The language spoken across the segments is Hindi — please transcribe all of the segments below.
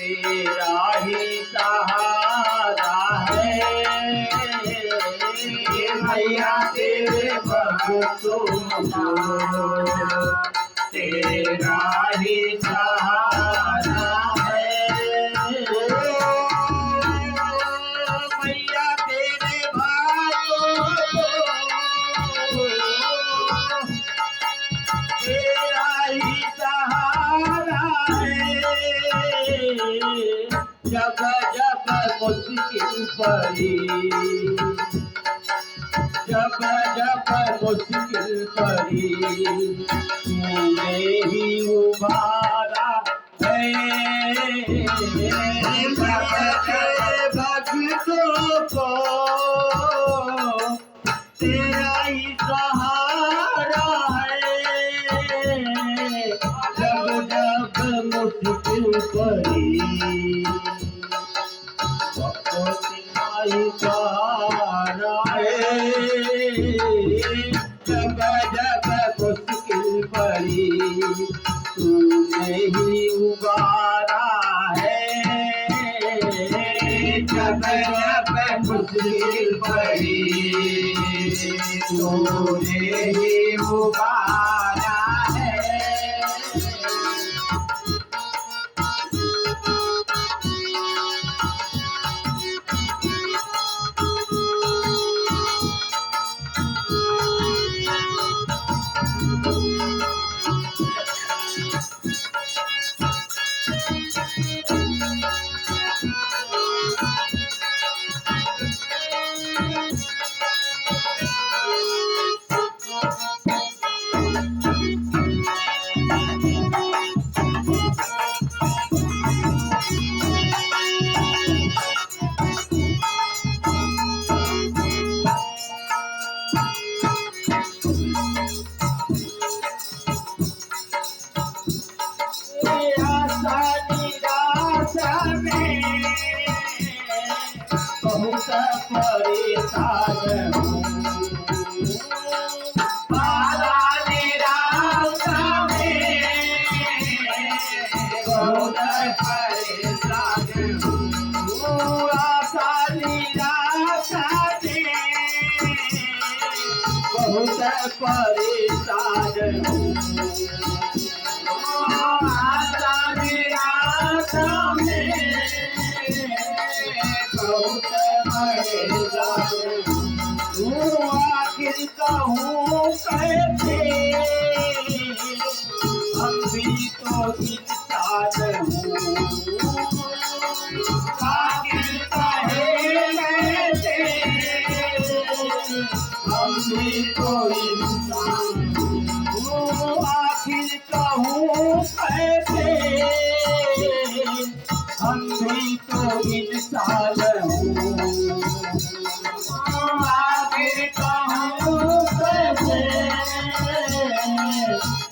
तेरा ही सहारा है। मैया तेरे भक्तों को तेरा ही सहारा है। मैया तेरे भाइयों को तेरा ही सहारा है। जब जब मुश्किल पड़ी, जब जब मुश्किल पड़ी, तूने ही उबारा है। भक्तों को तेरा ही सहारा है। जब जब मुश्किल पड़ी, भक्तों तेरा ही सहारा है। जब जब मुश्किल पड़ी, तूने ही उबारा है। जब जब मुश्किल पड़ी, तूने ही उबारा है। बहुत परेशान हूँ, आशा निराशा में बहुत परेशान हूँ। आशा निराशा में बहुत परेशान हूँ। आशा निराशा में बहुत आखिर कहूँ कैसे, हम भी तो इंसान हूँ। आखिर कहे कैसे, हम भी तो इंसान हूँ। आखिर कहूँ कैसे, हम भी तो इंसान हूँ। आखिर कहूँ कैसे,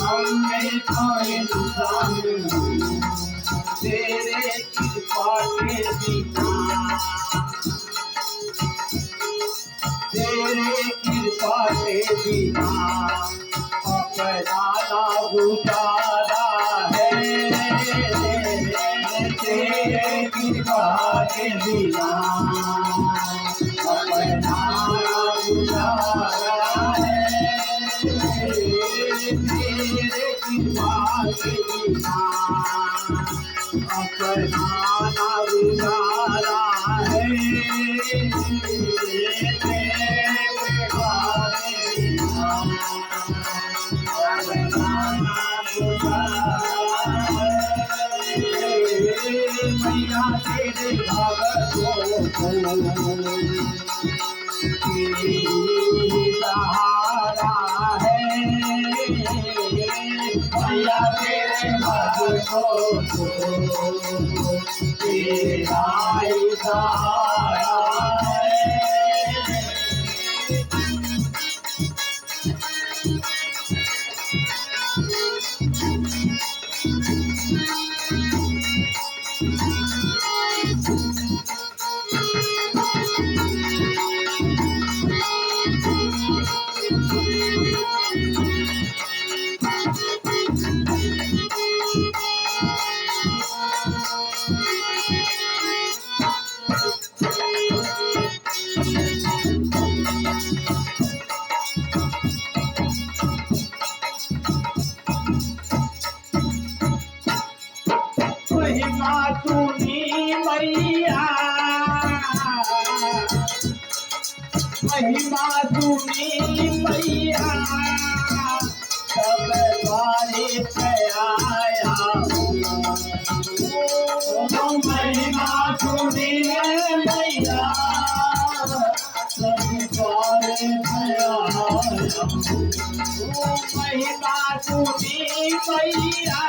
हम भी तो इंसान हूँ। तेरे कृपा के बिना, तेरे कृपा के बिना अपना ना गुजारा है। तेरे कृपा के बिना अपना ना गुजारा है। तेरे कृपा के बिना अपना ना गुजारा है। तेरे कृपा के बिना अपना ना गुजारा है। मैया तेरे भक्तों को तेरी सहारा है। मैया तेरे भक्तों को तेरा ही सहारा है। महिमा सुनी मैया महिमा सुनी मैया सब द्वारे पे आया महिमा सुनी मैया सब द्वारे पे आया महिमा सुनी मैया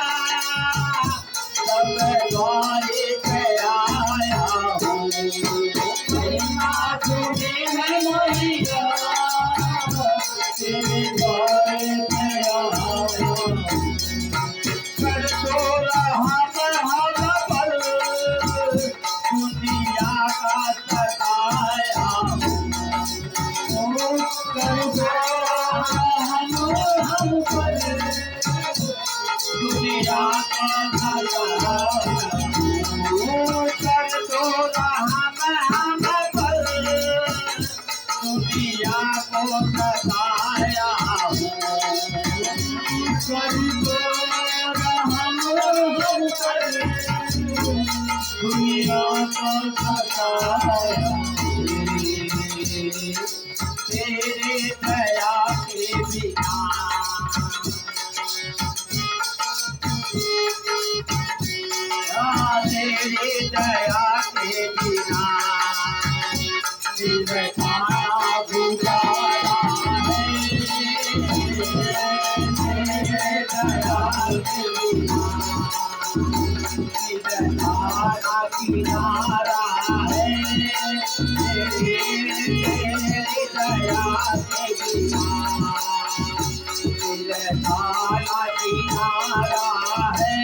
सब द्वारे पे आया महिमा सुनी मैया तेरे द्वारे पे आया कर तो रहा हर पल दुनिया का सताया कर दो हम पर दुनिया का सताया कर दो हम पर दुनिया को सताया कर दो हम पर दुनिया को सताया तेरे दया के बिना तेरी दया के बिना दिल खाना गुजारा है तेरे दया के बिना दिल खाना किनारा है तेरी दया के बिना दिल खाना किनारा है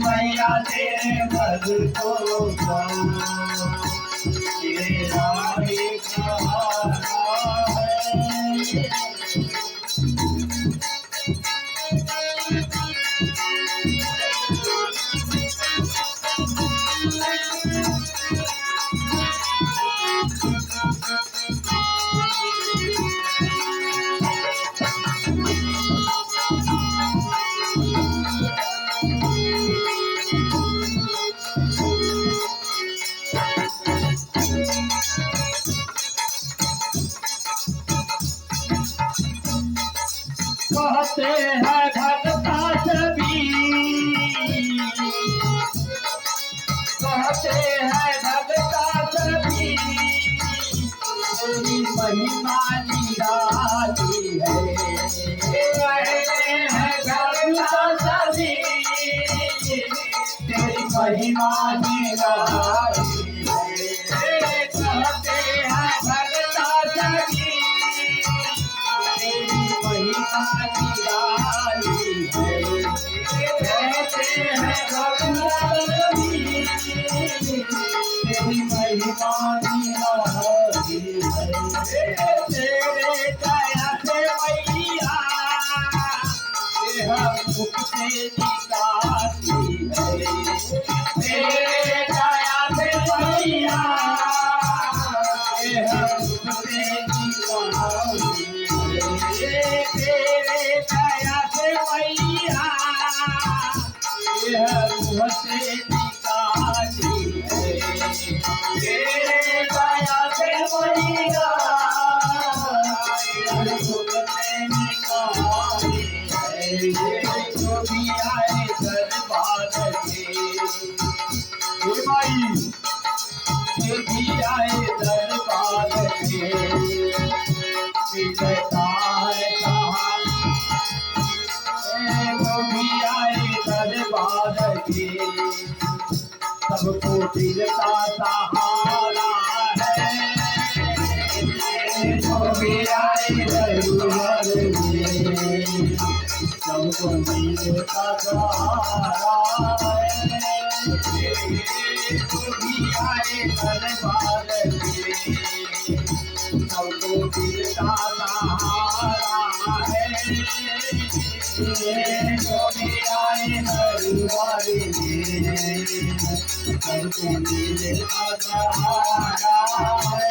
मैया तेरे भक्तों को तेरा ही सहारा है कहते हैं भगता सभी कहते हैं भगता सभी तेरी महिमा निराली है कहते हैं भगता सभी तेरी महिमा निराली है कहते हैं भगता सभी महिमा निराली है कहते हैं भगवान तेरी महिमा निराली है तेरे दया से मैया हम मुक्ति निकाली है तेरे दया से मैया हम मुक्ति निकाली तेरे दया से मैया यह मुँह से निकाली है तेरे दया से मैया यह मुँह से निकाली है जो भी आए दरबार के भाई जो भी आए दरबार के मिलता है कहाँ वो भी आए दरबार के सबको दिल का सहारा है वो भी आए दरबार के सबको दिल का सहारा है वो भी आए दरबार के सबको मिलता सहारा है। जो भी आए दरबार में सबको मिलता सहारा है।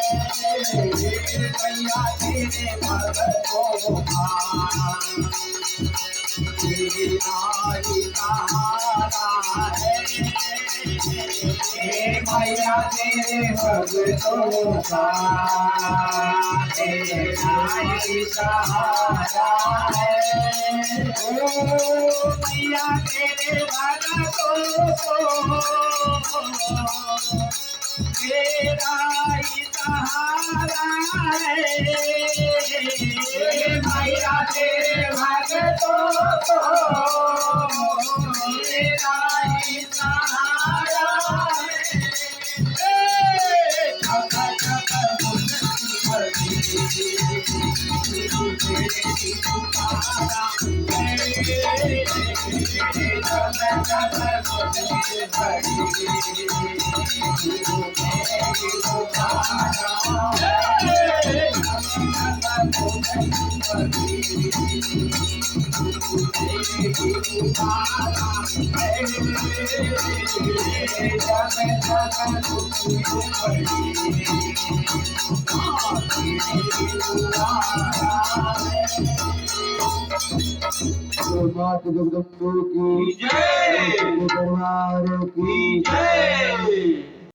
मैया तेरे भक्तों का तेरा सहारा है। मैया तेरे भक्तों का तेरा सहारा है। ओ मैया तेरे भक्तों को तेरा सहारा है। मैया तेरे भक्तों को तेरा सहारा मात जगदम्बे की जय। दरबार की जय।